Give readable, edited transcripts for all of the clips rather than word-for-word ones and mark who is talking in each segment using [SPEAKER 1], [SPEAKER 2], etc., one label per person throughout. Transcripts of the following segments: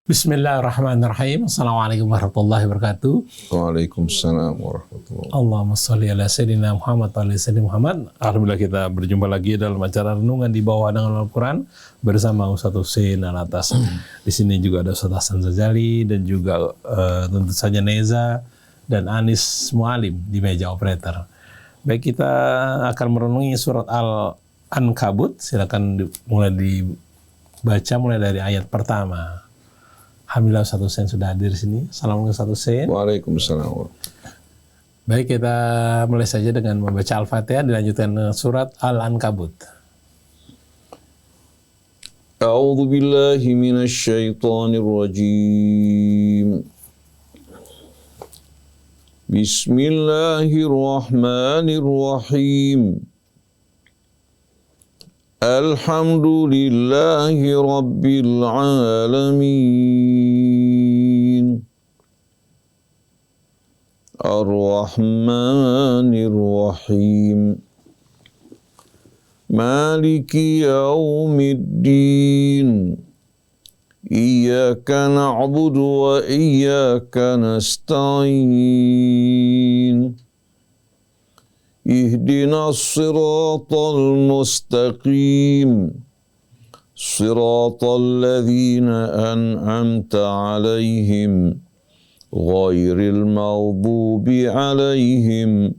[SPEAKER 1] Bismillahirrahmanirrahim. Assalamualaikum warahmatullahi wabarakatuh.
[SPEAKER 2] Waalaikumsalam warahmatullahi wabarakatuh.
[SPEAKER 1] Allahumma sholli ala sayyidina Muhammad wa ala sayyidina Muhammad. Alhamdulillah kita berjumpa lagi dalam acara renungan di bawah dengan Al-Quran bersama Ustaz Hussein Alatas. Di sini juga ada Ustaz Hasan Zazali dan juga tentu saja Neza dan Anis Mualim di meja operator. Baik, kita akan merenungi surat Al-Ankabut. Silakan mulai dibaca mulai dari ayat pertama. Alhamdulillah Ustaz Hussein sudah hadir di sini. Assalamualaikum Ustaz Hussein.
[SPEAKER 2] Waalaikumsalam.
[SPEAKER 1] Baik, kita mulai saja dengan membaca Al-Fatihah, dilanjutkan surat Al-Ankabut.
[SPEAKER 2] A'udzu billahi minasy syaithanir rajim. Bismillahirrahmanirrahim. Alhamdulillahi rabbil alamin. Ar-Rahmanir Rahim. Maliki yaumiddin. Iyyaka na'budu wa iyyaka nasta'in. Ihdinas siratal mustaqim. Siratal ladzina an'amta 'alaihim ghairil maghdubi 'alaihim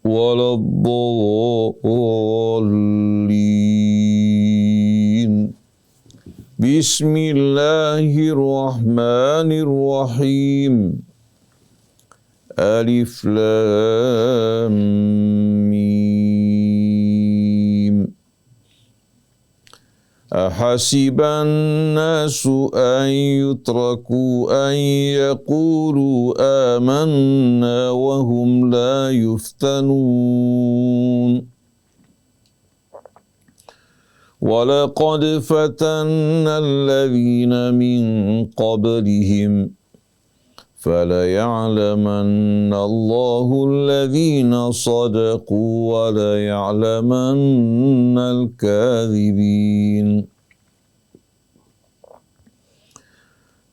[SPEAKER 2] waladdallin. Bismillahirrahmanirrahim. Alif Lam Mim. Ahasiban nasu an yutraku an yaqulu amanna wa hum la yuftanun. Walaqad fatanna alladhina min qablihim فَلَيَعْلَمَنَّ اللَّهُ الَّذِينَ صَدَقُوا وَلَيَعْلَمَنَّ الْكَاذِبِينَ.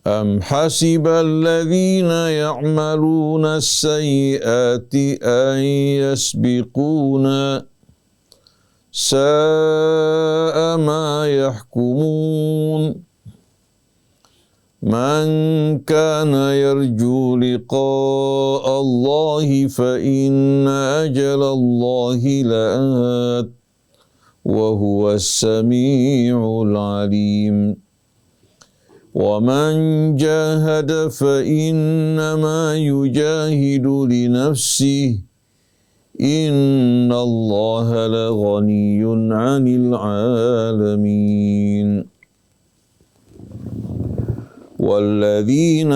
[SPEAKER 2] أَمْ حَسِبَ الَّذِينَ يَعْمَلُونَ السَّيِّئَاتِ أَنْ يَسْبِقُونَا سَاءَ مَا يَحْكُمُونَ. من كان يرجو لقاء الله فإن أجل الله لآت وهو السميع العليم. ومن جاهد فإنما يجاهد لنفسه إن الله لغني عن العالمين. والذين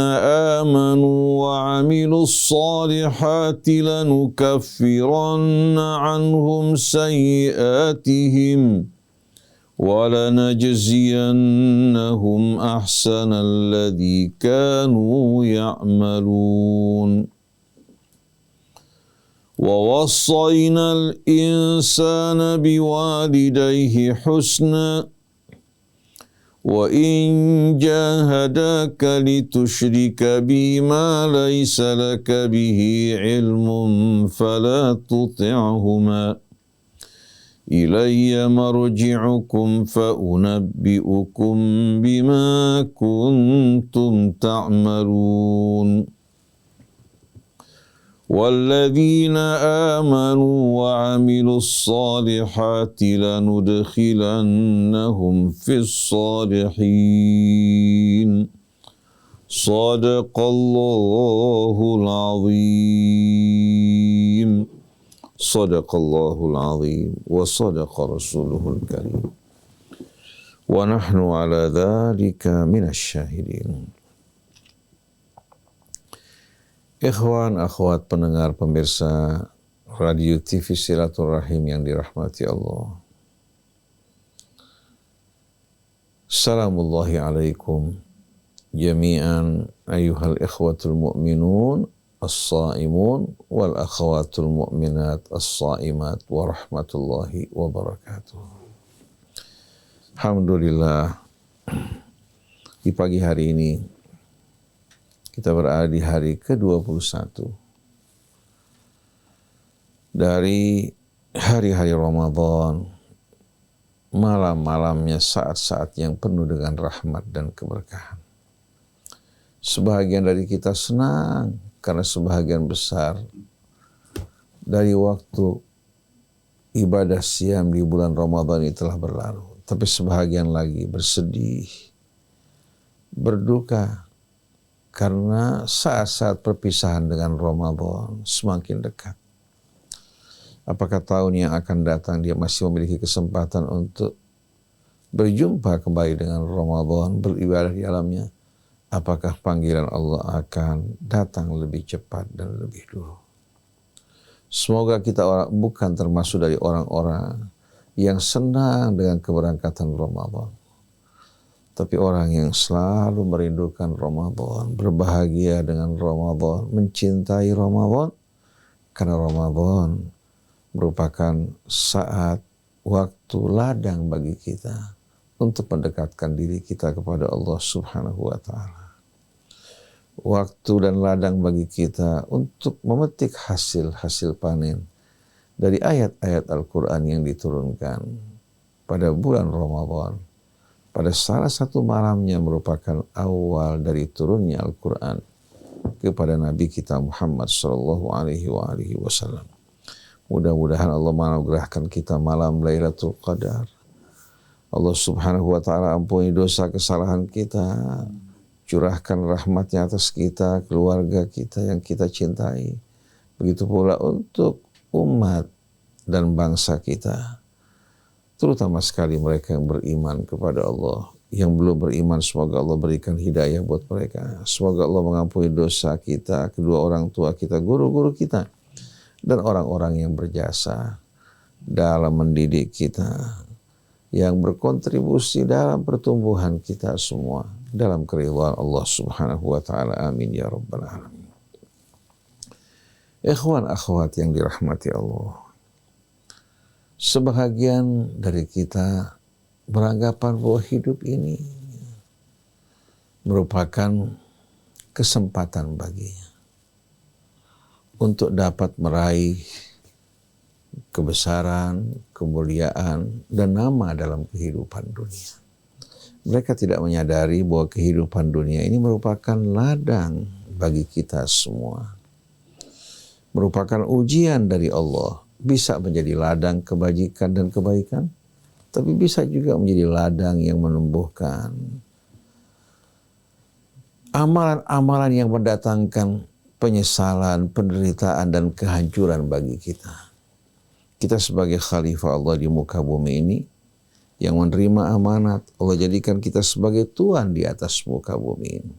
[SPEAKER 2] آمنوا وعملوا الصالحات لنكفرن عنهم سيئاتهم ولنجزينهم أحسن الذي كانوا يعملون. ووصينا الإنسان بوالديه حسنا وإن جاهداك لتشرك بي ما ليس لك به علم فلا تطعهما إلي مرجعكم فأنبئكم بما كنتم تعملون. والذين آمنوا وعملوا الصالحات لندخلنهم في الصالحين. صدق الله العظيم. صدق الله العظيم وصدق رسوله الكريم ونحن على ذلك من الشاهدين. Ikhwan, akhwat, pendengar, pemirsa Radio TV Silaturahim yang dirahmati Allah. Assalamullahi alaikum jami'an ayyuhal ikhwatul mu'minun as-saimun wal akhawatul mu'minat as-saimat wa rahmatullahi wa barakatuh. Alhamdulillah, Di pagi hari ini kita berada di hari ke-21 dari hari-hari Ramadan, malam-malamnya saat-saat yang penuh dengan rahmat dan keberkahan. Sebahagian dari kita senang karena sebahagian besar dari waktu ibadah siam di bulan Ramadan ini telah berlalu. Tapi sebahagian lagi bersedih, berduka karena saat-saat perpisahan dengan Ramadan semakin dekat. Apakah tahun yang akan datang dia masih memiliki kesempatan untuk berjumpa kembali dengan Ramadan, beribadah di dalamnya? Apakah panggilan Allah akan datang lebih cepat dan lebih dulu? Semoga kita bukan termasuk dari orang-orang yang senang dengan keberangkatan Ramadan, tapi orang yang selalu merindukan Ramadan, berbahagia dengan Ramadan, mencintai Ramadan, karena Ramadan merupakan saat, waktu, ladang bagi kita untuk mendekatkan diri kita kepada Allah Subhanahu wa Ta'ala. Waktu dan ladang bagi kita untuk memetik hasil panen dari ayat-ayat Al-Quran yang diturunkan pada bulan Ramadan. Pada salah satu malamnya merupakan awal dari turunnya Al-Quran kepada Nabi kita Muhammad sallallahu alaihi wasallam. Mudah-mudahan Allah menganugerahkan kita malam Lailatul Qadar. Allah Subhanahu wa Ta'ala ampuni dosa kesalahan kita, curahkan rahmatnya atas kita, keluarga kita yang kita cintai. Begitu pula untuk umat dan bangsa kita, terutama sekali mereka yang beriman kepada Allah. Yang belum beriman, semoga Allah berikan hidayah buat mereka. Semoga Allah mengampuni dosa kita, kedua orang tua kita, guru-guru kita, dan orang-orang yang berjasa dalam mendidik kita, yang berkontribusi dalam pertumbuhan kita semua dalam keridhaan Allah Subhanahu wa Ta'ala. Amin ya rabbal alamin. Ikhwan akhwat yang dirahmati Allah, sebahagian dari kita beranggapan bahwa hidup ini merupakan kesempatan baginya untuk dapat meraih kebesaran, kemuliaan, dan nama dalam kehidupan dunia. Mereka tidak menyadari bahwa kehidupan dunia ini merupakan ladang bagi kita semua. Merupakan ujian dari Allah. Bisa menjadi ladang kebajikan dan kebaikan, tapi bisa juga menjadi ladang yang menumbuhkan amalan-amalan yang mendatangkan penyesalan, penderitaan, dan kehancuran bagi kita. Kita sebagai khalifah Allah di muka bumi ini, yang menerima amanat, Allah jadikan kita sebagai tuan di atas muka bumi ini.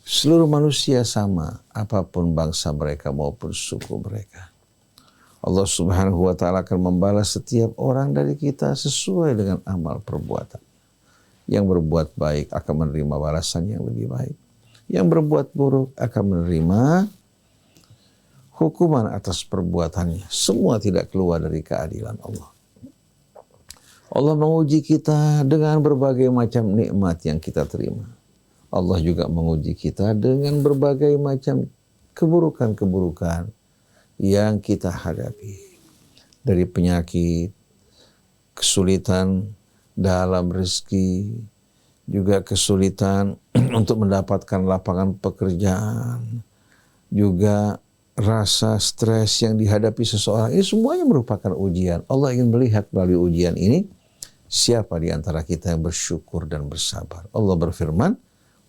[SPEAKER 2] Seluruh manusia sama, apapun bangsa mereka maupun suku mereka. Allah Subhanahu wa Ta'ala akan membalas setiap orang dari kita sesuai dengan amal perbuatan. Yang berbuat baik akan menerima balasan yang lebih baik. Yang berbuat buruk akan menerima hukuman atas perbuatannya. Semua tidak keluar dari keadilan Allah. Allah menguji kita dengan berbagai macam nikmat yang kita terima. Allah juga menguji kita dengan berbagai macam keburukan-keburukan yang kita hadapi. Dari penyakit, kesulitan dalam rezeki, juga kesulitan untuk mendapatkan lapangan pekerjaan, juga rasa stres yang dihadapi seseorang. Ini semuanya merupakan ujian. Allah ingin melihat melalui ujian ini siapa di antara kita yang bersyukur dan bersabar. Allah berfirman,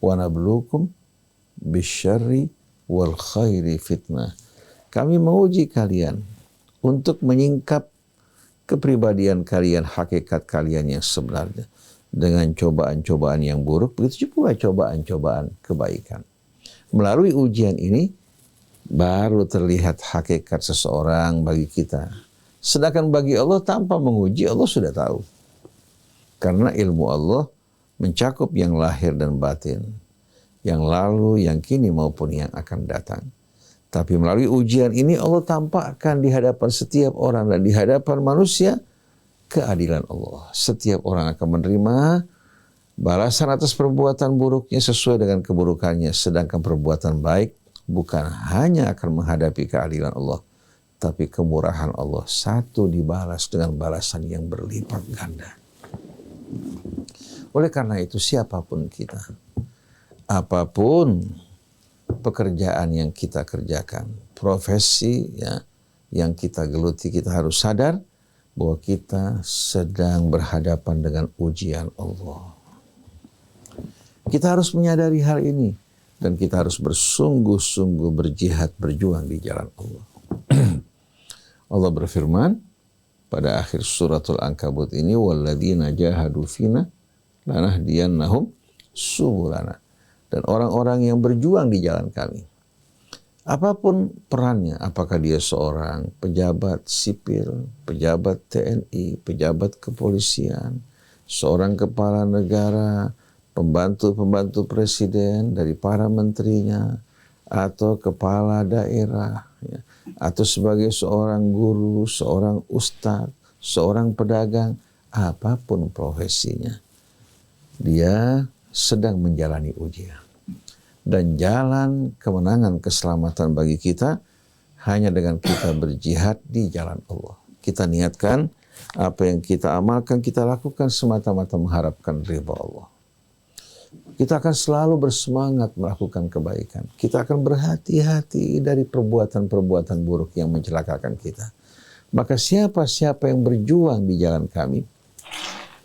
[SPEAKER 2] "Wa nabluukum bisyarri wal khairi fitnah." Kami menguji kalian untuk menyingkap kepribadian kalian, hakikat kalian yang sebenarnya, dengan cobaan-cobaan yang buruk, begitu pula cobaan-cobaan kebaikan. Melalui ujian ini baru terlihat hakikat seseorang bagi kita. Sedangkan bagi Allah tanpa menguji, Allah sudah tahu. Karena ilmu Allah mencakup yang lahir dan batin, yang lalu, yang kini maupun yang akan datang. Tapi melalui ujian ini Allah tampakkan di hadapan setiap orang dan di hadapan manusia keadilan Allah. Setiap orang akan menerima Balasan atas perbuatan buruknya sesuai dengan keburukannya, sedangkan perbuatan baik bukan hanya akan menghadapi keadilan Allah, tapi kemurahan Allah satu dibalas dengan balasan yang berlipat ganda. Oleh karena itu siapapun kita, apapun pekerjaan yang kita kerjakan, profesi ya, yang kita geluti, kita harus sadar bahwa kita sedang berhadapan dengan ujian Allah. Kita harus menyadari hal ini dan kita harus bersungguh-sungguh berjihad, berjuang di jalan Allah. Allah berfirman pada akhir suratul Ankabut ini, walladzina jahadu fina lanahdiyannahum subulana. Dan orang-orang yang berjuang di jalan kami, apapun perannya, apakah dia seorang pejabat sipil, pejabat TNI, pejabat kepolisian, seorang kepala negara, pembantu-pembantu presiden dari para menterinya, atau kepala daerah, ya, atau sebagai seorang guru, seorang ustadz, seorang pedagang, apapun profesinya, dia sedang menjalani ujian. Dan jalan kemenangan keselamatan bagi kita hanya dengan kita berjihad di jalan Allah. Kita niatkan apa yang kita amalkan, kita lakukan semata-mata mengharapkan ridha Allah. Kita akan selalu bersemangat melakukan kebaikan. Kita akan berhati-hati dari perbuatan-perbuatan buruk yang mencelakakan kita. Maka siapa-siapa yang berjuang di jalan kami,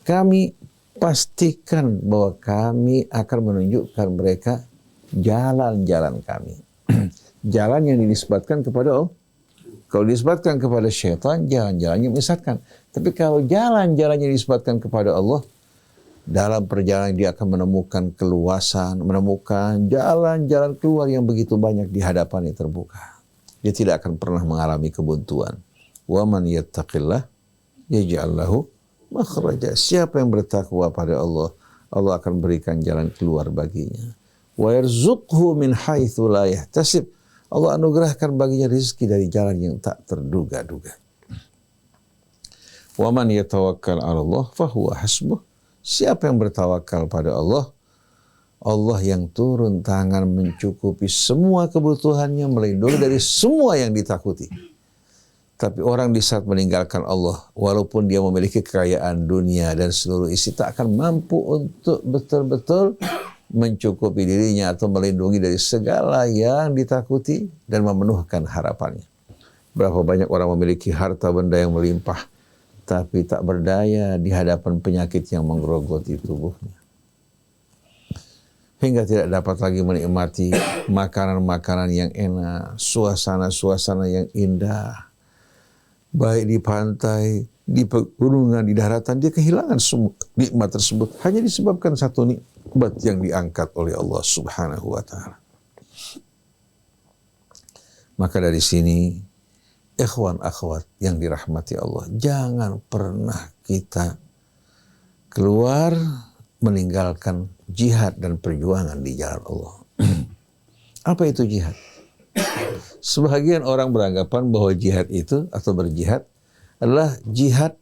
[SPEAKER 2] kami pastikan bahwa kami akan menunjukkan mereka jalan-jalan kami. Jalan yang dinisbatkan kepada Allah. Kalau dinisbatkan kepada syaitan, jalan-jalannya menyesatkan. Tapi kalau jalan-jalannya dinisbatkan kepada Allah, dalam perjalanan dia akan menemukan keluasan, menemukan jalan-jalan keluar yang begitu banyak di hadapannya terbuka. Dia tidak akan pernah mengalami kebuntuan. Wa man yattaqillah yaj'al lahu makhraja. Siapa yang bertakwa pada Allah, Allah akan berikan jalan keluar baginya. Wa yarzuqhu min haitsu la yahtasib. Allah anugerahkan baginya rezeki dari jalan yang tak terduga-duga. Wa man yatawakkal 'ala Allah fa huwa hasbuh. Siapa yang bertawakal pada Allah, Allah yang turun tangan mencukupi semua kebutuhannya, melindungi dari semua yang ditakuti. Tapi orang di saat meninggalkan Allah, walaupun dia memiliki kekayaan dunia dan seluruh isi, tak akan mampu untuk betul-betul mencukupi dirinya atau melindungi dari segala yang ditakuti dan memenuhkan harapannya. Berapa banyak orang memiliki harta benda yang melimpah, tapi tak berdaya di hadapan penyakit yang menggerogoti tubuhnya. Hingga tidak dapat lagi menikmati makanan-makanan yang enak, suasana-suasana yang indah. Baik di pantai, di pegunungan, di daratan, dia kehilangan semua nikmat tersebut. Hanya disebabkan satu nikmat yang diangkat oleh Allah Subhanahu wa ta'ala. Maka dari sini, ikhwan akhwat yang dirahmati Allah, jangan pernah kita keluar meninggalkan jihad dan perjuangan di jalan Allah. Apa itu jihad? Sebagian orang beranggapan bahwa jihad itu atau berjihad adalah jihad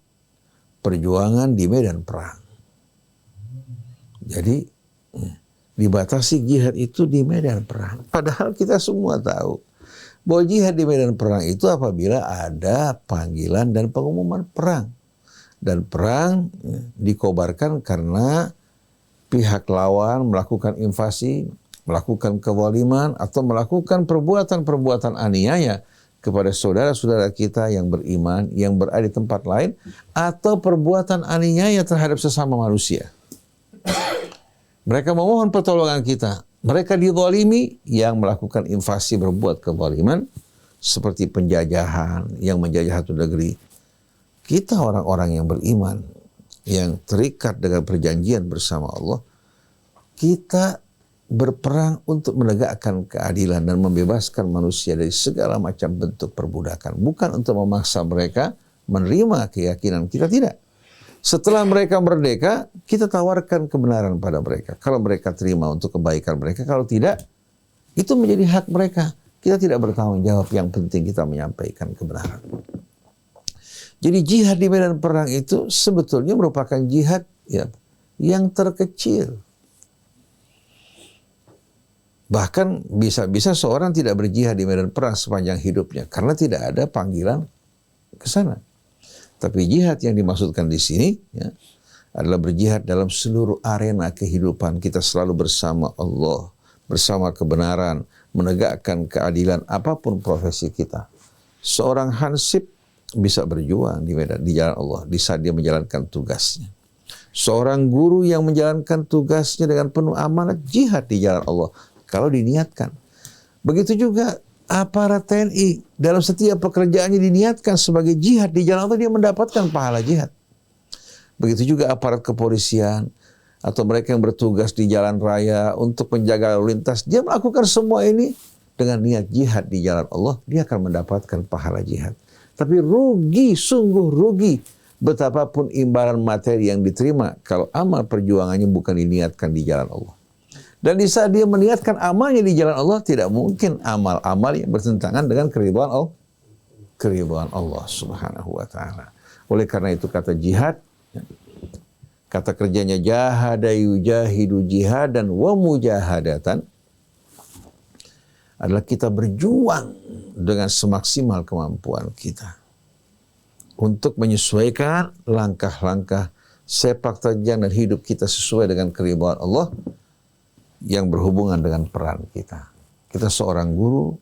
[SPEAKER 2] perjuangan di medan perang. Jadi dibatasi jihad itu di medan perang. Padahal kita semua tahu bahwa jihad di medan perang itu apabila ada panggilan dan pengumuman perang. Dan perang dikobarkan karena pihak lawan melakukan invasi, melakukan kezaliman, atau melakukan perbuatan-perbuatan aniaya kepada saudara-saudara kita yang beriman, yang berada di tempat lain, atau perbuatan aniaya terhadap sesama manusia. Mereka memohon pertolongan kita. Mereka dizalimi, yang melakukan invasi berbuat kezaliman seperti penjajahan yang menjajah satu negeri. Kita orang-orang yang beriman, yang terikat dengan perjanjian bersama Allah, kita berperang untuk menegakkan keadilan dan membebaskan manusia dari segala macam bentuk perbudakan. Bukan untuk memaksa mereka menerima keyakinan kita, tidak. Setelah mereka merdeka, kita tawarkan kebenaran pada mereka. Kalau mereka terima untuk kebaikan mereka, kalau tidak, itu menjadi hak mereka. Kita tidak bertanggung jawab, yang penting kita menyampaikan kebenaran. Jadi jihad di medan perang itu sebetulnya merupakan jihad ya, yang terkecil. Bahkan bisa-bisa seorang tidak berjihad di medan perang sepanjang hidupnya karena tidak ada panggilan ke sana. Tapi jihad yang dimaksudkan di sini ya, adalah berjihad dalam seluruh arena kehidupan kita, selalu bersama Allah, bersama kebenaran, menegakkan keadilan apapun profesi kita. Seorang hansip bisa berjuang di jalan Allah di saat dia menjalankan tugasnya. Seorang guru yang menjalankan tugasnya dengan penuh amanat, jihad di jalan Allah kalau diniatkan. Begitu juga aparat TNI dalam setiap pekerjaannya diniatkan sebagai jihad di jalan Allah, dia mendapatkan pahala jihad. Begitu juga aparat kepolisian atau mereka yang bertugas di jalan raya untuk menjaga lalu lintas, dia melakukan semua ini dengan niat jihad di jalan Allah, dia akan mendapatkan pahala jihad. Tapi rugi, sungguh rugi betapapun imbalan materi yang diterima kalau amal perjuangannya bukan diniatkan di jalan Allah. Dan di saat dia meniatkan amalnya di jalan Allah, tidak mungkin amal-amal yang bertentangan dengan keridhaan Allah Subhanahu wa taala. Oleh karena itu kata jihad, kata kerjanya jahada yujahidu jihadan wa mujahadatan, adalah kita berjuang dengan semaksimal kemampuan kita untuk menyesuaikan langkah-langkah sepak terjang dan hidup kita sesuai dengan keridhaan Allah yang berhubungan dengan peran kita. Kita seorang guru,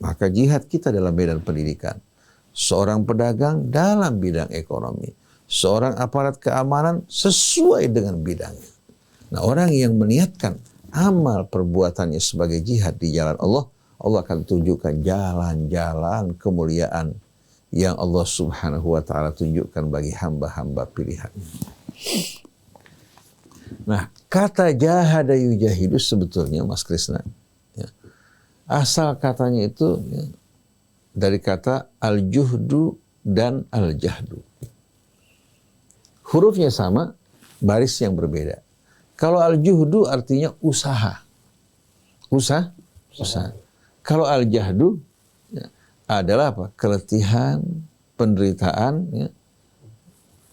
[SPEAKER 2] maka jihad kita dalam medan pendidikan. Seorang pedagang dalam bidang ekonomi. Seorang aparat keamanan sesuai dengan bidangnya. Nah, orang yang meniatkan amal perbuatannya sebagai jihad di jalan Allah, Allah akan tunjukkan jalan-jalan kemuliaan yang Allah Subhanahu wa taala tunjukkan bagi hamba-hamba pilihannya. Nah, kata jahada yujahidu sebetulnya Mas Krisna, ya, asal katanya itu ya, dari kata al-juhdu dan al-jahdu. Hurufnya sama, baris yang berbeda. Kalau al-juhdu artinya usaha. Usaha. Kalau al-jahdu ya, adalah apa? Keletihan, penderitaan ya,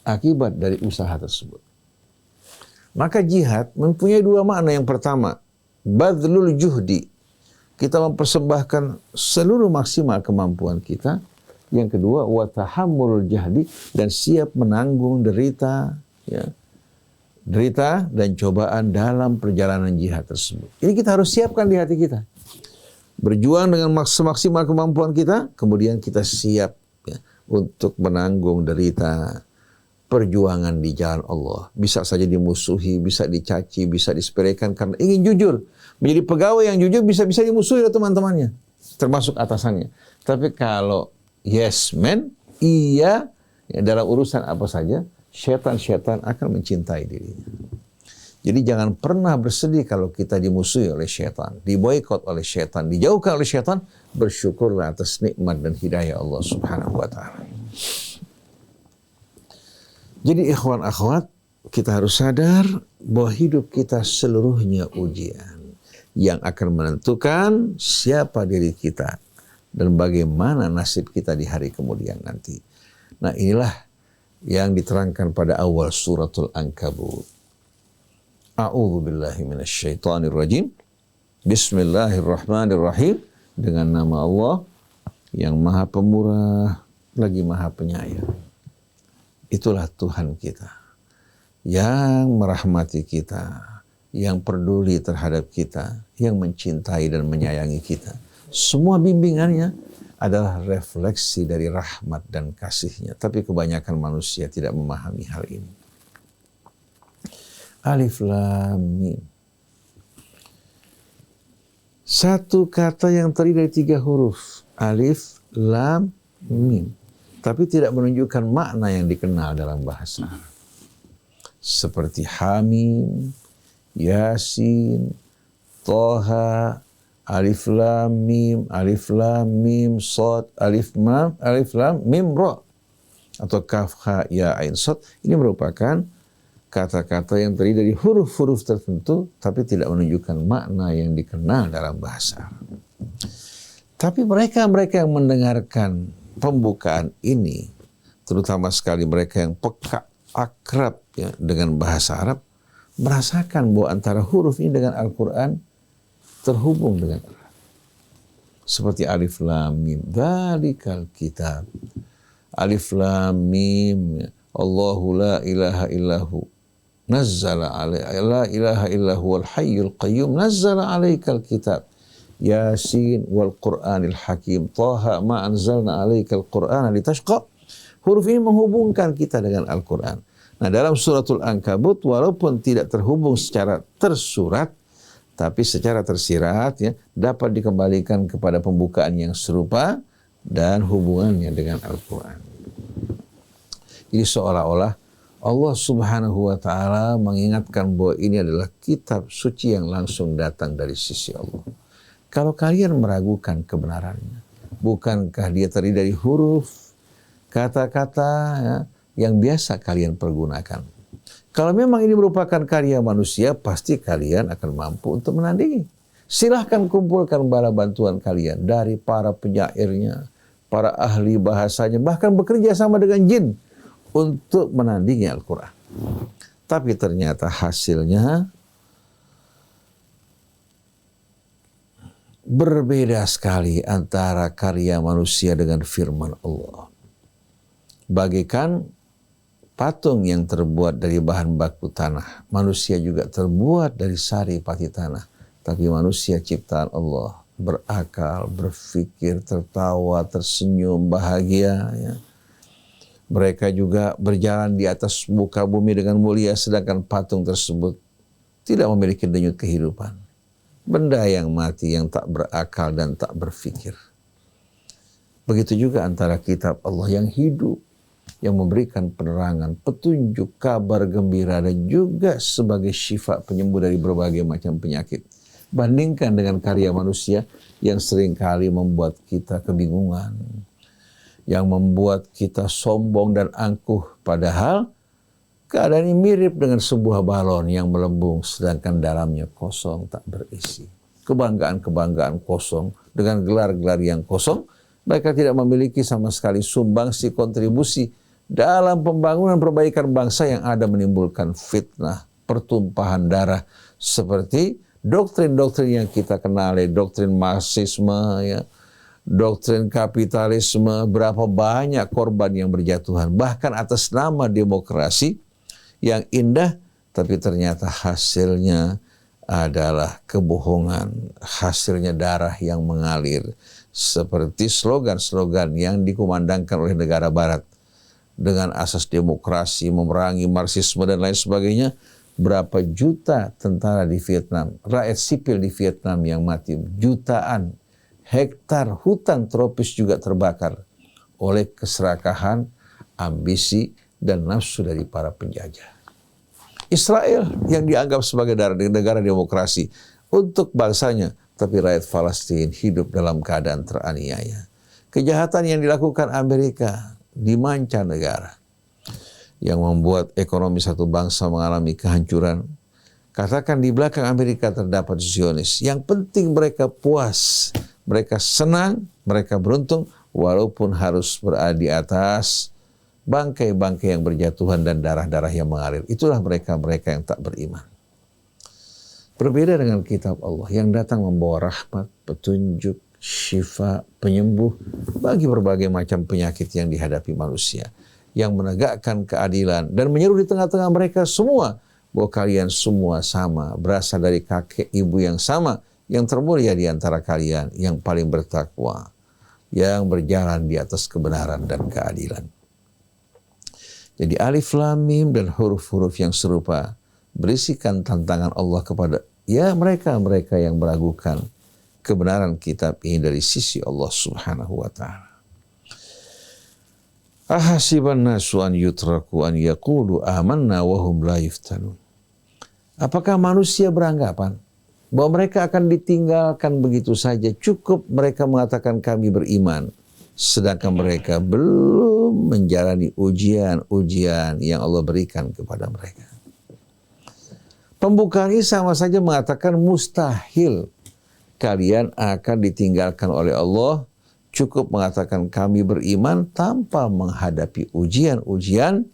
[SPEAKER 2] akibat dari usaha tersebut. Maka jihad mempunyai dua makna. Yang pertama, badlul juhdi. Kita mempersembahkan seluruh maksimal kemampuan kita. Yang kedua, wa tahammulul jahdi, dan siap menanggung derita, ya, derita dan cobaan dalam perjalanan jihad tersebut. Ini kita harus siapkan di hati kita. Berjuang dengan maksimal kemampuan kita, kemudian kita siap ya, untuk menanggung derita, perjuangan di jalan Allah. Bisa saja dimusuhi, bisa dicaci, bisa disepelekan karena ingin jujur. Menjadi pegawai yang jujur bisa-bisa dimusuhi oleh teman-temannya, termasuk atasannya. Tapi kalau yes man, iya, ya, dalam urusan apa saja, syaitan akan mencintai dirinya. Jadi jangan pernah bersedih kalau kita dimusuhi oleh syaitan, diboikot oleh syaitan, dijauhkan oleh syaitan. Bersyukurlah atas nikmat dan hidayah Allah Subhanahu wa taala. Jadi ikhwan akhwat, kita harus sadar bahwa hidup kita seluruhnya ujian yang akan menentukan siapa diri kita dan bagaimana nasib kita di hari kemudian nanti. Nah, inilah yang diterangkan pada awal suratul Ankabut. A'udzu billahi minasyaitonir rajim. Bismillahirrahmanirrahim. Dengan nama Allah yang Maha Pemurah lagi Maha Penyayang. Itulah Tuhan kita yang merahmati kita, yang peduli terhadap kita, yang mencintai dan menyayangi kita. Semua bimbingannya adalah refleksi dari rahmat dan kasih-Nya. Tapi kebanyakan manusia tidak memahami hal ini. Alif Lam Mim. Satu kata yang terdiri dari 3 huruf. Alif, Lam, Mim. Tapi tidak menunjukkan makna yang dikenal dalam bahasa Arab. Seperti Hamim, Yasin, Toha, Alif Lam Mim, Sod, Alif Lam Mim, Ro. Atau Kaf, Ha, Ya, Ain, Sod. Ini merupakan kata-kata yang terdiri dari huruf-huruf tertentu, tapi tidak menunjukkan makna yang dikenal dalam bahasa Arab. Tapi mereka yang mendengarkan pembukaan ini, terutama sekali mereka yang peka, akrab ya, dengan bahasa Arab, merasakan bahwa antara huruf ini dengan Al-Quran terhubung dengan erat. Seperti alif lam mim, dzalikal kitab. Alif lam mim, Allahu la ilaha illahu nazzala alaihi la ilaha illahu wal hayyul qayyum nazzala alaikal kitab. Yasin wal Qur'anil Hakim, Taha ma anzalna alaikal Qur'ana litashqa. Huruf ini menghubungkan kita dengan Al-Quran. Nah, dalam suratul Ankabut walaupun tidak terhubung secara tersurat, tapi secara tersirat ya dapat dikembalikan kepada pembukaan yang serupa dan hubungannya dengan Al-Quran. Jadi seolah-olah Allah Subhanahu wa taala mengingatkan bahwa ini adalah kitab suci yang langsung datang dari sisi Allah. Kalau kalian meragukan kebenarannya, bukankah dia terdiri dari huruf, kata-kata ya, yang biasa kalian pergunakan? Kalau memang ini merupakan karya manusia, pasti kalian akan mampu untuk menandingi. Silahkan kumpulkan bala bantuan kalian dari para penyairnya, para ahli bahasanya, bahkan bekerja sama dengan jin untuk menandingi Al-Quran. Tapi ternyata hasilnya berbeda sekali antara karya manusia dengan firman Allah. Bagaikan patung yang terbuat dari bahan baku tanah. Manusia juga terbuat dari sari pati tanah. Tapi manusia ciptaan Allah. Berakal, berfikir, tertawa, tersenyum, bahagia. Ya. Mereka juga berjalan di atas muka bumi dengan mulia. Sedangkan patung tersebut tidak memiliki denyut kehidupan. Benda yang mati, yang tak berakal dan tak berfikir. Begitu juga antara kitab Allah yang hidup, yang memberikan penerangan, petunjuk, kabar gembira, dan juga sebagai syifa penyembuh dari berbagai macam penyakit. Bandingkan dengan karya manusia yang seringkali membuat kita kebingungan, yang membuat kita sombong dan angkuh, padahal keadaan ini mirip dengan sebuah balon yang melembung sedangkan dalamnya kosong, tak berisi. Kebanggaan-kebanggaan kosong dengan gelar-gelar yang kosong. Mereka tidak memiliki sama sekali sumbangsi kontribusi dalam pembangunan perbaikan bangsa yang ada menimbulkan fitnah, pertumpahan darah seperti doktrin-doktrin yang kita kenali, doktrin Marxisme, ya, doktrin kapitalisme. Berapa banyak korban yang berjatuhan bahkan atas nama demokrasi yang indah, tapi ternyata hasilnya adalah kebohongan, hasilnya darah yang mengalir. Seperti slogan-slogan yang dikumandangkan oleh negara barat dengan asas demokrasi, memerangi Marxisme dan lain sebagainya. Berapa juta tentara di Vietnam, rakyat sipil di Vietnam yang mati, jutaan hektar hutan tropis juga terbakar oleh keserakahan, ambisi, dan nafsu dari para penjajah. Israel yang dianggap sebagai negara demokrasi untuk bangsanya, tapi rakyat Palestina hidup dalam keadaan teraniaya. Kejahatan yang dilakukan Amerika di mancanegara yang membuat ekonomi satu bangsa mengalami kehancuran. Katakan di belakang Amerika terdapat Zionis. Yang penting mereka puas, mereka senang, mereka beruntung walaupun harus berada di atas bangkai-bangkai yang berjatuhan dan darah-darah yang mengalir. Itulah mereka-mereka yang tak beriman. Berbeda dengan kitab Allah yang datang membawa rahmat, petunjuk, syifa, penyembuh bagi berbagai macam penyakit yang dihadapi manusia. Yang menegakkan keadilan dan menyeru di tengah-tengah mereka semua bahwa kalian semua sama, berasal dari kakek ibu yang sama, yang termulia di antara kalian, yang paling bertakwa, yang berjalan di atas kebenaran dan keadilan. Jadi alif lam mim dan huruf-huruf yang serupa berisikan tantangan Allah kepada mereka yang meragukan kebenaran kitab ini dari sisi Allah Subhanahu wa taala. Ahasiban nasu an yutraku an yaqulu amanna wa hum la yuftanun. Apakah manusia beranggapan bahwa mereka akan ditinggalkan begitu saja, cukup mereka mengatakan kami beriman, sedangkan mereka belum menjalani ujian-ujian yang Allah berikan kepada mereka. Pembukaan ini sama saja mengatakan mustahil kalian akan ditinggalkan oleh Allah. Cukup mengatakan kami beriman tanpa menghadapi ujian-ujian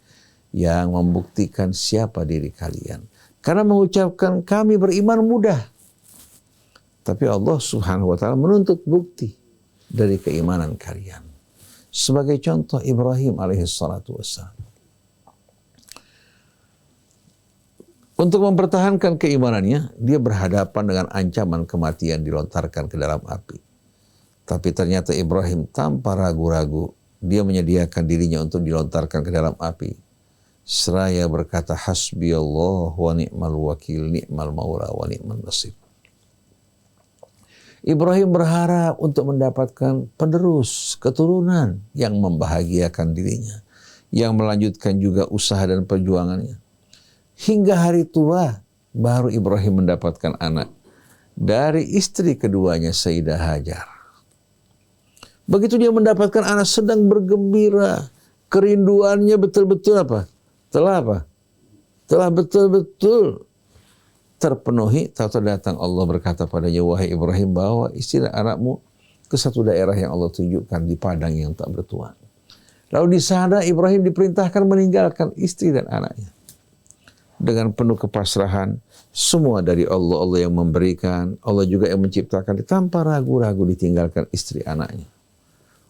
[SPEAKER 2] yang membuktikan siapa diri kalian. Karena mengucapkan kami beriman mudah. Tapi Allah Subhanahu wa taala menuntut bukti dari keimanan kalian. Sebagai contoh Ibrahim alaihi salatu wassalam. Untuk mempertahankan keimanannya, dia berhadapan dengan ancaman kematian dilontarkan ke dalam api. Tapi ternyata Ibrahim tanpa ragu-ragu, dia menyediakan dirinya untuk dilontarkan ke dalam api. Seraya berkata, hasbiyallah wa ni'mal wakil, ni'mal maula wa ni'mal nasir. Ibrahim berharap untuk mendapatkan penerus, keturunan yang membahagiakan dirinya, yang melanjutkan juga usaha dan perjuangannya. Hingga hari tua baru Ibrahim mendapatkan anak dari istri keduanya Sayyidah Hajar. Begitu dia mendapatkan anak sedang bergembira, kerinduannya betul-betul apa? Telah betul-betul terpenuhi. Tahu-tahu datang Allah berkata padanya, wahai Ibrahim, bawa istri dan anakmu ke satu daerah yang Allah tunjukkan di padang yang tak bertuan. Lalu di sana Ibrahim diperintahkan meninggalkan istri dan anaknya. Dengan penuh kepasrahan, semua dari Allah, Allah yang memberikan, Allah juga yang menciptakan, tanpa ragu-ragu ditinggalkan istri anaknya.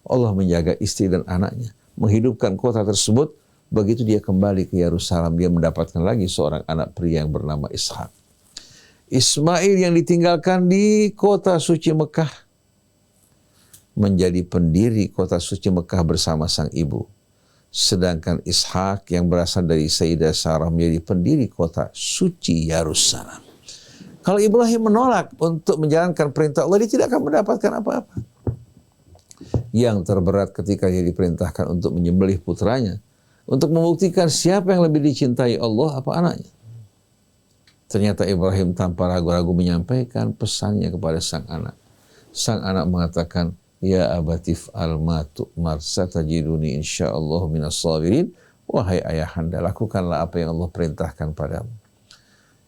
[SPEAKER 2] Allah menjaga istri dan anaknya, menghidupkan kota tersebut. Begitu dia kembali ke Yerusalem, dia mendapatkan lagi seorang anak pria yang bernama Ishak. Ismail yang ditinggalkan di kota suci Mekah, menjadi pendiri kota suci Mekah bersama sang ibu. Sedangkan Ishak yang berasal dari Sayyidah Sarah menjadi pendiri kota suci Yerusalem. Kalau Ibrahim menolak untuk menjalankan perintah Allah, dia tidak akan mendapatkan apa-apa. Yang terberat ketika dia diperintahkan untuk menyembelih putranya, untuk membuktikan siapa yang lebih dicintai Allah apa anaknya. Ternyata Ibrahim tanpa ragu-ragu menyampaikan pesannya kepada sang anak. Sang anak mengatakan, ya abatif al-ma tu'mar satajiduni insyaallah minas sabirin. Wahai ayahanda, lakukanlah apa yang Allah perintahkan padamu.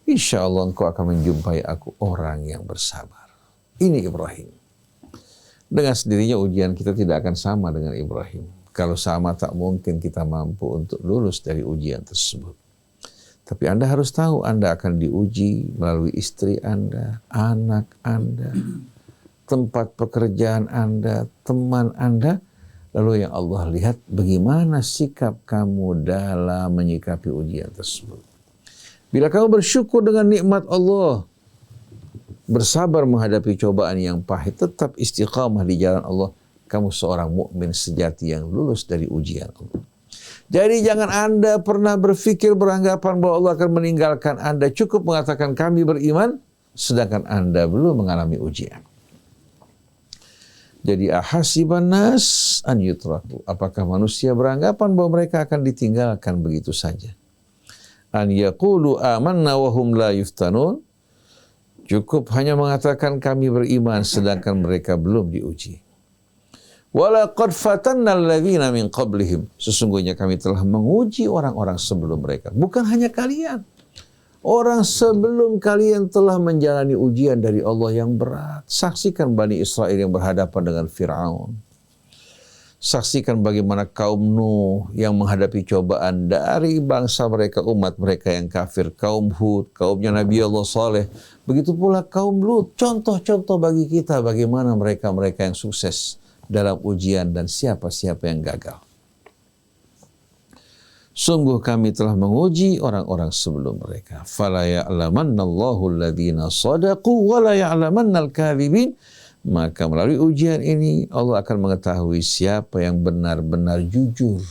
[SPEAKER 2] Insyaallah engkau akan menjumpai aku orang yang bersabar. Ini Ibrahim. Dengan sendirinya ujian kita tidak akan sama dengan Ibrahim. Kalau sama tak mungkin kita mampu untuk lulus dari ujian tersebut. Tapi Anda harus tahu Anda akan diuji melalui istri Anda, anak Anda, tempat pekerjaan Anda, teman Anda. Lalu yang Allah lihat bagaimana sikap kamu dalam menyikapi ujian tersebut. Bila kamu bersyukur dengan nikmat Allah, bersabar menghadapi cobaan yang pahit, tetap istiqamah di jalan Allah, kamu seorang mukmin sejati yang lulus dari ujian Allah. Jadi jangan Anda pernah berpikir beranggapan bahwa Allah akan meninggalkan Anda. Cukup mengatakan kami beriman, sedangkan Anda belum mengalami ujian. Jadi ahasiban nas an yutraku. Apakah manusia beranggapan bahwa mereka akan ditinggalkan begitu saja? An yaqulu amanna wa hum la yuftanun. Cukup hanya mengatakan kami beriman sedangkan mereka belum diuji. Walaqad fatanna alladzina min qablihim. Sesungguhnya kami telah menguji orang-orang sebelum mereka. Bukan hanya kalian. Orang sebelum kalian telah menjalani ujian dari Allah yang berat. Saksikan Bani Israel yang berhadapan dengan Fir'aun. Saksikan bagaimana kaum Nuh yang menghadapi cobaan dari bangsa mereka, umat mereka yang kafir. Kaum Hud, kaumnya Nabi Allah Saleh. Begitu pula kaum Lut. Contoh-contoh bagi kita bagaimana mereka-mereka yang sukses dalam ujian dan siapa-siapa yang gagal. Sungguh kami telah menguji orang-orang sebelum mereka. Fala ya'lamannallahu alladhina sadaqu wa la ya'lamannal kadhibin. Maka melalui ujian ini Allah akan mengetahui siapa yang benar-benar jujur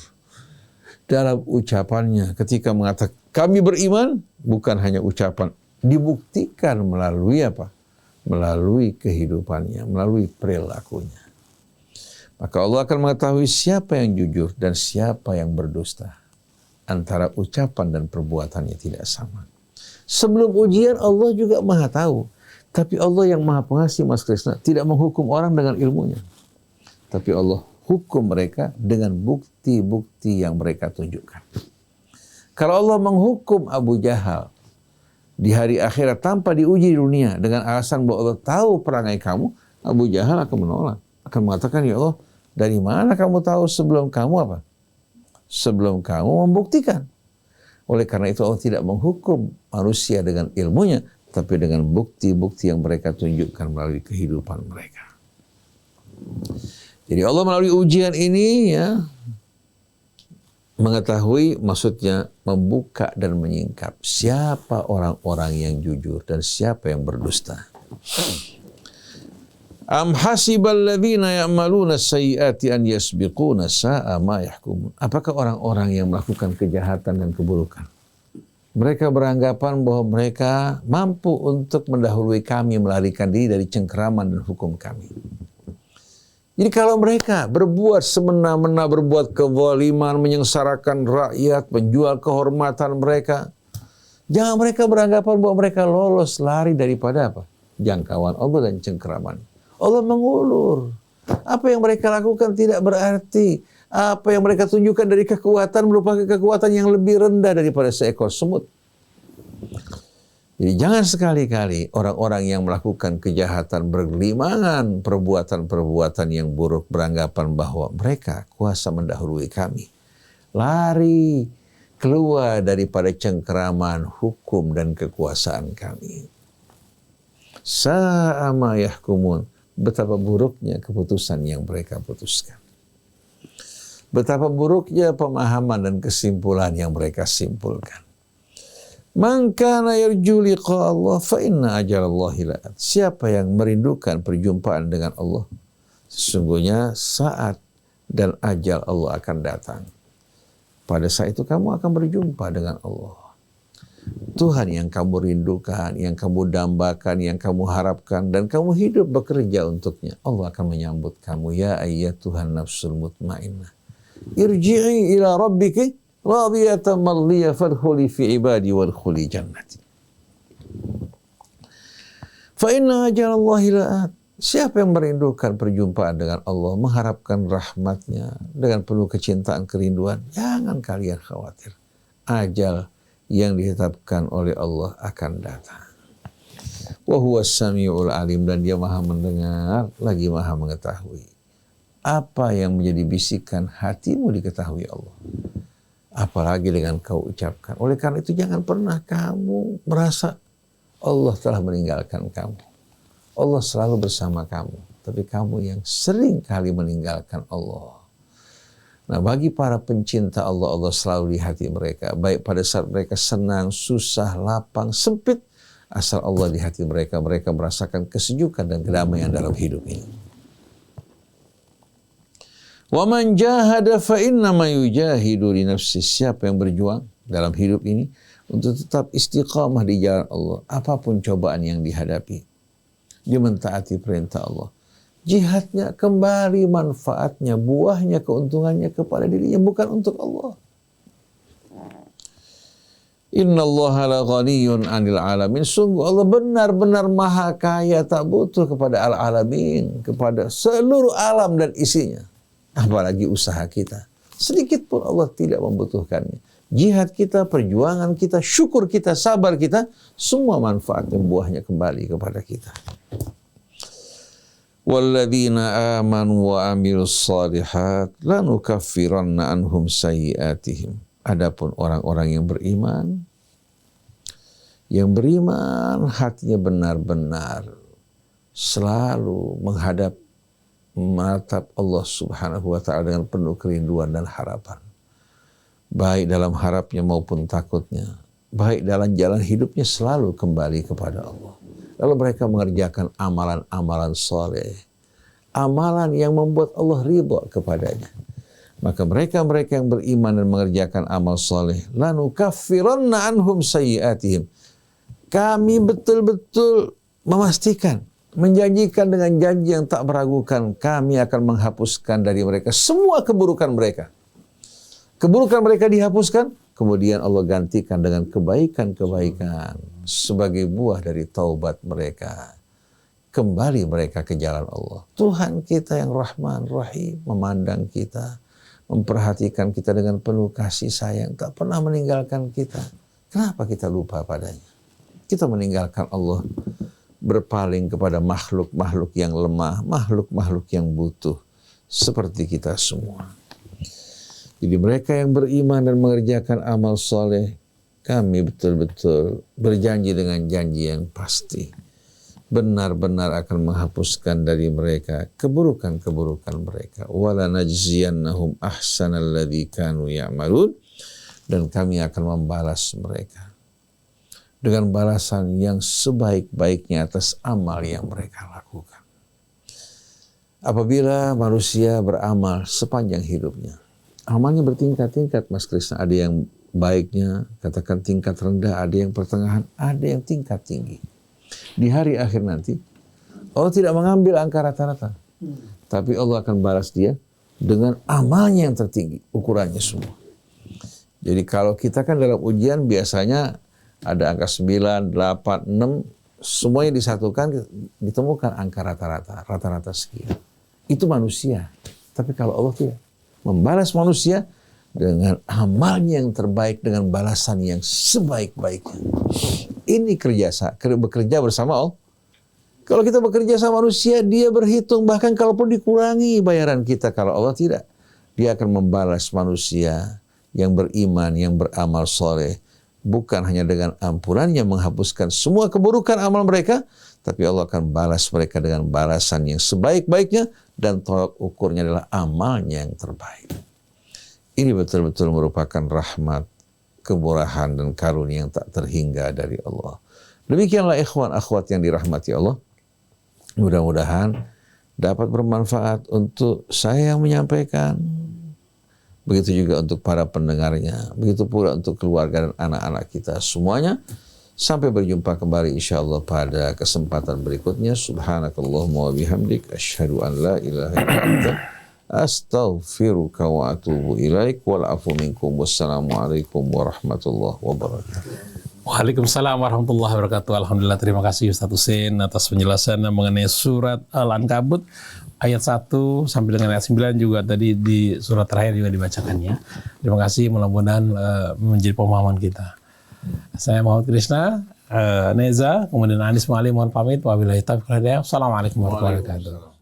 [SPEAKER 2] dalam ucapannya ketika mengatakan kami beriman, bukan hanya ucapan, dibuktikan melalui apa? Melalui kehidupannya, melalui perilakunya. Maka Allah akan mengetahui siapa yang jujur dan siapa yang berdusta. Antara ucapan dan perbuatannya tidak sama. Sebelum ujian Allah juga maha tahu. Tapi Allah yang maha pengasih, Mas Krisna, tidak menghukum orang dengan ilmunya. Tapi Allah hukum mereka dengan bukti-bukti yang mereka tunjukkan. Kalau Allah menghukum Abu Jahal di hari akhirat tanpa diuji di dunia dengan alasan bahwa Allah tahu perangai kamu, Abu Jahal akan menolak. Akan mengatakan, ya Allah, dari mana kamu tahu sebelum kamu apa? Sebelum kamu membuktikan. Oleh karena itu Allah tidak menghukum manusia dengan ilmunya, tapi dengan bukti-bukti yang mereka tunjukkan melalui kehidupan mereka. Jadi Allah melalui ujian ini ya mengetahui, maksudnya membuka dan menyingkap siapa orang-orang yang jujur dan siapa yang berdusta. Am hasibal ladzina ya'maluna sayyiati an yasbiquna sa'a ma yahkumun. Apakah orang-orang yang melakukan kejahatan dan keburukan mereka beranggapan bahwa mereka mampu untuk mendahului kami, melarikan diri dari cengkeraman dan hukum kami. Jadi kalau mereka berbuat semena-mena, berbuat kezaliman, menyengsarakan rakyat, menjual kehormatan mereka, jangan mereka beranggapan bahwa mereka lolos lari daripada apa? Jangkauan Allah dan cengkeraman. Allah mengulur. Apa yang mereka lakukan tidak berarti. Apa yang mereka tunjukkan dari kekuatan merupakan kekuatan yang lebih rendah daripada seekor semut. Jadi jangan sekali-kali orang-orang yang melakukan kejahatan bergelimangan, perbuatan-perbuatan yang buruk beranggapan bahwa mereka kuasa mendahului kami. Lari keluar daripada cengkeraman hukum dan kekuasaan kami. Sa'a ma yahkumun. Betapa buruknya keputusan yang mereka putuskan. Betapa buruknya pemahaman dan kesimpulan yang mereka simpulkan. Man kana yarju liqa Allah fa inna ajalallahi la'at. Siapa yang merindukan perjumpaan dengan Allah, sesungguhnya saat dan ajal Allah akan datang. Pada saat itu kamu akan berjumpa dengan Allah. Tuhan yang kamu rindukan, yang kamu dambakan, yang kamu harapkan, dan kamu hidup bekerja untuknya. Allah akan menyambut kamu. Ya ayyatuhan nafsul mutmainnah. Irji'i ila rabbiki radiyatan mardiyah fadkhuli fi ibadi wadkhuli jannati. Fa inna ajalallahi la'at. Siapa yang merindukan perjumpaan dengan Allah, mengharapkan rahmatnya dengan penuh kecintaan kerinduan, jangan kalian khawatir. Ajal yang ditetapkan oleh Allah akan datang. Wa huwas samiul alim, dan dia maha mendengar lagi maha mengetahui. Apa yang menjadi bisikan hatimu diketahui Allah. Apalagi dengan kau ucapkan. Oleh karena itu jangan pernah kamu merasa Allah telah meninggalkan kamu. Allah selalu bersama kamu. Tapi kamu yang sering kali meninggalkan Allah. Nah, bagi para pencinta Allah, Allah selalu di hati mereka. Baik pada saat mereka senang, susah, lapang, sempit. Asal Allah di hati mereka, mereka merasakan kesejukan dan kedamaian dalam hidup ini. Wa man jahada fa innama yujahidu li nafsi. Siapa yang berjuang dalam hidup ini untuk tetap istiqamah di jalan Allah, apapun cobaan yang dihadapi, dia mentaati perintah Allah. Jihadnya kembali manfaatnya, buahnya, keuntungannya kepada dirinya, bukan untuk Allah. Innallaha la ghaniyun 'anil 'alamin. Sungguh Allah benar-benar maha kaya, tak butuh kepada al-alamin, kepada seluruh alam dan isinya. Apalagi usaha kita. Sedikit pun Allah tidak membutuhkannya. Jihad kita, perjuangan kita, syukur kita, sabar kita, semua manfaatnya, buahnya kembali kepada kita. Walladzina amanu wa amilus shalihat lanukaffiranna anhum sayyi'atihim. Adapun orang-orang yang beriman hatinya benar-benar selalu menatap Allah Subhanahu wa ta'ala dengan penuh kerinduan dan harapan. Baik dalam harapnya maupun takutnya. Baik dalam jalan hidupnya selalu kembali kepada Allah. Lalu mereka mengerjakan amalan-amalan soleh. Amalan yang membuat Allah ridha kepadanya. Maka mereka yang beriman dan mengerjakan amal soleh. Lanukaffiranna anhum sayyi'atihim. Kami betul-betul memastikan, menjanjikan dengan janji yang tak meragukan, kami akan menghapuskan dari mereka semua keburukan mereka. Keburukan mereka dihapuskan, kemudian Allah gantikan dengan kebaikan-kebaikan sebagai buah dari taubat mereka. Kembali mereka ke jalan Allah. Tuhan kita yang Rahman Rahim memandang kita, memperhatikan kita dengan penuh kasih sayang, tak pernah meninggalkan kita. Kenapa kita lupa padanya? Kita meninggalkan Allah, berpaling kepada makhluk-makhluk yang lemah, makhluk-makhluk yang butuh, seperti kita semua. Jadi mereka yang beriman dan mengerjakan amal soleh, kami betul-betul berjanji dengan janji yang pasti. Benar-benar akan menghapuskan dari mereka keburukan-keburukan mereka. Wala najziyannahum ahsanal ladzi kanu ya'malun, dan kami akan membalas mereka dengan balasan yang sebaik-baiknya atas amal yang mereka lakukan. Apabila manusia beramal sepanjang hidupnya, amalnya bertingkat-tingkat, Mas Krisna. Ada yang baiknya, katakan tingkat rendah, ada yang pertengahan, ada yang tingkat tinggi. Di hari akhir nanti, Allah tidak mengambil angka rata-rata, tapi Allah akan balas dia dengan amalnya yang tertinggi, ukurannya semua. Jadi kalau kita kan dalam ujian biasanya ada angka 9, 8, 6, semuanya disatukan, ditemukan angka rata-rata sekian. Itu manusia. Tapi kalau Allah tidak, membalas manusia dengan amalnya yang terbaik, dengan balasan yang sebaik-baiknya. Ini bekerja bersama Allah. Kalau kita bekerja sama manusia, dia berhitung, bahkan kalaupun dikurangi bayaran kita. Kalau Allah tidak, dia akan membalas manusia yang beriman, yang beramal soleh, bukan hanya dengan ampunannya menghapuskan semua keburukan amal mereka, tapi Allah akan balas mereka dengan balasan yang sebaik-baiknya, dan tolak ukurnya adalah amalnya yang terbaik. Ini betul-betul merupakan rahmat, kemurahan, dan karunia yang tak terhingga dari Allah. Demikianlah ikhwan akhwat yang dirahmati Allah. Mudah-mudahan dapat bermanfaat untuk saya yang menyampaikan. Begitu juga untuk para pendengarnya. Begitu pula untuk keluarga dan anak-anak kita semuanya. Sampai berjumpa kembali insyaallah pada kesempatan berikutnya. Subhanakallahumma wa bihamdik. Asyhadu an la ilaha illa anta. Astaghfiruka wa atubu ilaik. Wal'afu minkum. Wassalamualaikum warahmatullahi wabarakatuh.
[SPEAKER 1] Waalaikumsalam warahmatullahi wabarakatuh. Alhamdulillah, terima kasih Ustaz Husein atas penjelasannya mengenai surat Al-Ankabut ayat 1 sampai dengan ayat 9, juga tadi di surat terakhir juga dibacakannya. Terima kasih, mudah-mudahan menjadi pemahaman kita. Saya Muhammad Krishna, Neza, kemudian Anis Mali, mohon pamit. Wabillahi taufiq wal hidayah. Assalamualaikum warahmatullahi wabarakatuh.